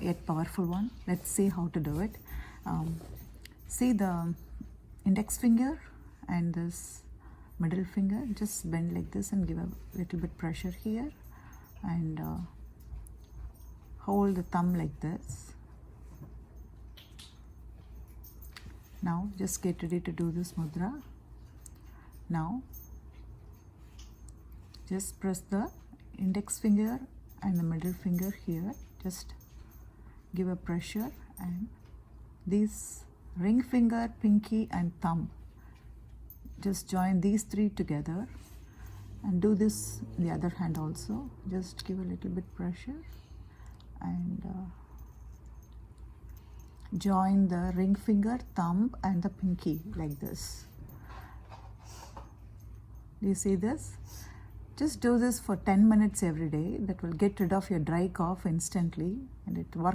yet powerful one. Let's see how to do it. See the index finger and this middle finger, just bend like this and give a little bit pressure here, and hold the thumb like this. Now just get ready to do this mudra. Now just press the index finger and the middle finger here, just give a pressure, and these ring finger, pinky and thumb, just join these three together, and do this the other hand also. Just give a little bit pressure and join the ring finger, thumb and the pinky like this. Do you see this? Just do this for 10 minutes every day. That will get rid of your dry cough instantly, and it works.